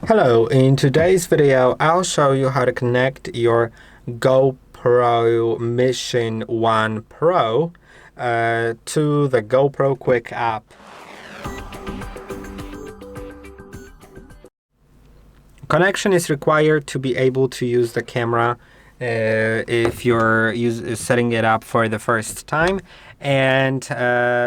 Hello, in today's video, I'll show you how to connect your GoPro Mission 1 Pro to the GoPro Quick App. Connection is required to be able to use the camera if you're setting it up for the first time, and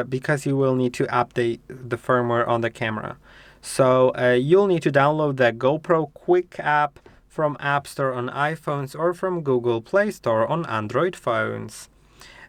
because you will need to update the firmware on the camera. So you'll need to download the GoPro Quick App from App Store on iPhones or from Google Play Store on Android phones.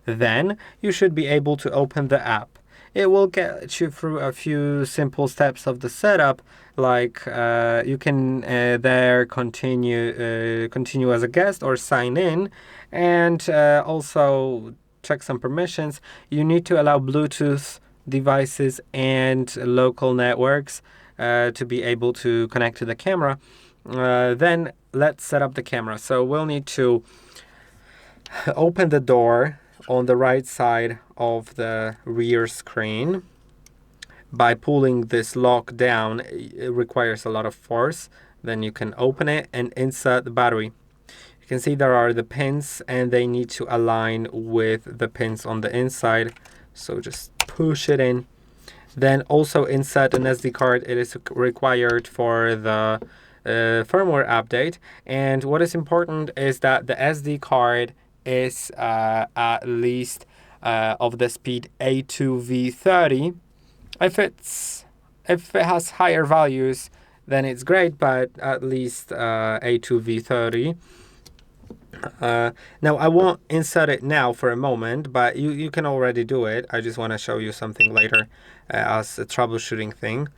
Then you should be able to open the app. It will get you through a few simple steps of the setup, like you can there continue as a guest or sign in, and also check some permissions. You need to allow Bluetooth devices and local networks to be able to connect to the camera. Then let's set up the camera. So we'll need to open the door on the right side of the rear screen by pulling this lock down. It requires a lot of force. Then you can open it and insert the battery. You can see there are the pins and they need to align with the pins on the inside, so just push it in. Then also insert an SD card. It is required for the firmware update, and what is important is that the SD card is at least of the speed A2V30. If it has higher values, then it's great, but at least A2V30. Now I won't insert it now for a moment, but you can already do it. I just want to show you something later as a troubleshooting thing.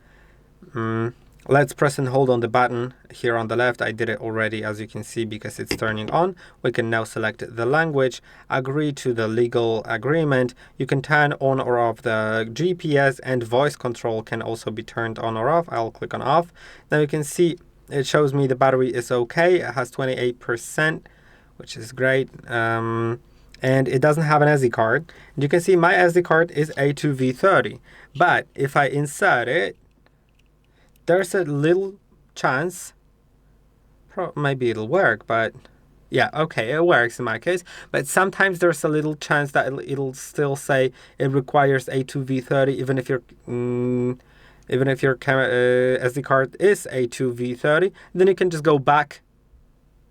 Let's press and hold on the button here on the left. I did it already, as you can see, because it's turning on. We can now select the language, agree to the legal agreement. You can turn on or off the GPS, and voice control can also be turned on or off. I'll click on off. Now you can see it shows me the battery is okay. It has 28%, which is great. And it doesn't have an SD card. You can see my SD card is A2V30, but if I insert it, there's a little chance, maybe it'll work, but yeah, okay, it works in my case, but sometimes there's a little chance that it'll still say it requires A2V30 even if your camera SD card is A2V30. Then you can just go back,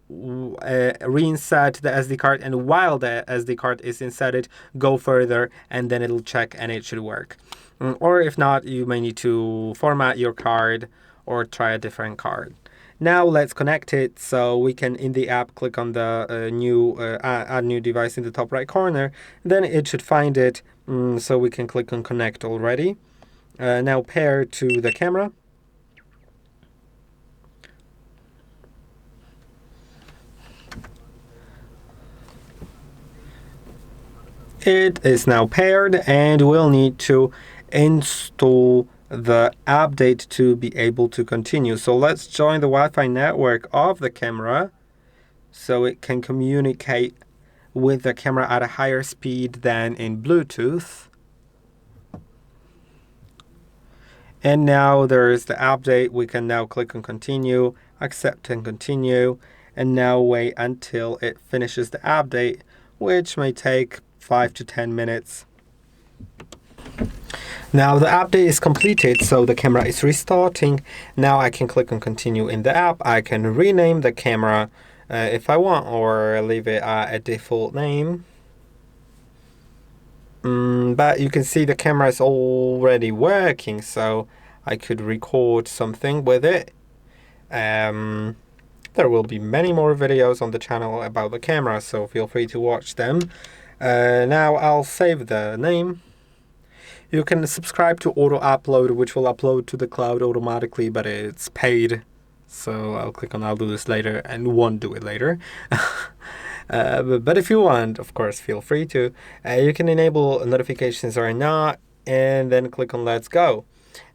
reinsert the SD card, and while the SD card is inserted, go further, and then it'll check and it should work. Or if not, you may need to format your card or try a different card. Now let's connect it. So we can, in the app, click on the add new device in the top right corner. Then it should find it, so we can click on connect already. Now pair to the camera. It is now paired, and we'll need to install the update to be able to continue. So let's join the Wi-Fi network of the camera so it can communicate with the camera at a higher speed than in Bluetooth. And now there's the update. We can now click on continue, accept and continue, and now wait until it finishes the update, which may take 5 to 10 minutes. Now the update is completed, so the camera is restarting. Now I can click on continue in the app. I can rename the camera if I want, or leave it at a default name. But you can see the camera is already working, so I could record something with it. There will be many more videos on the channel about the camera, so feel free to watch them. Now I'll save the name. You can subscribe to auto upload, which will upload to the cloud automatically, but it's paid. So I'll click on I'll do this later and won't do it later. But if you want, of course, feel free to. You can enable notifications or not, and then click on let's go.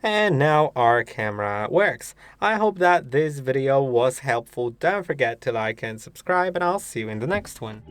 And now our camera works. I hope that this video was helpful. Don't forget to like and subscribe, and I'll see you in the next one.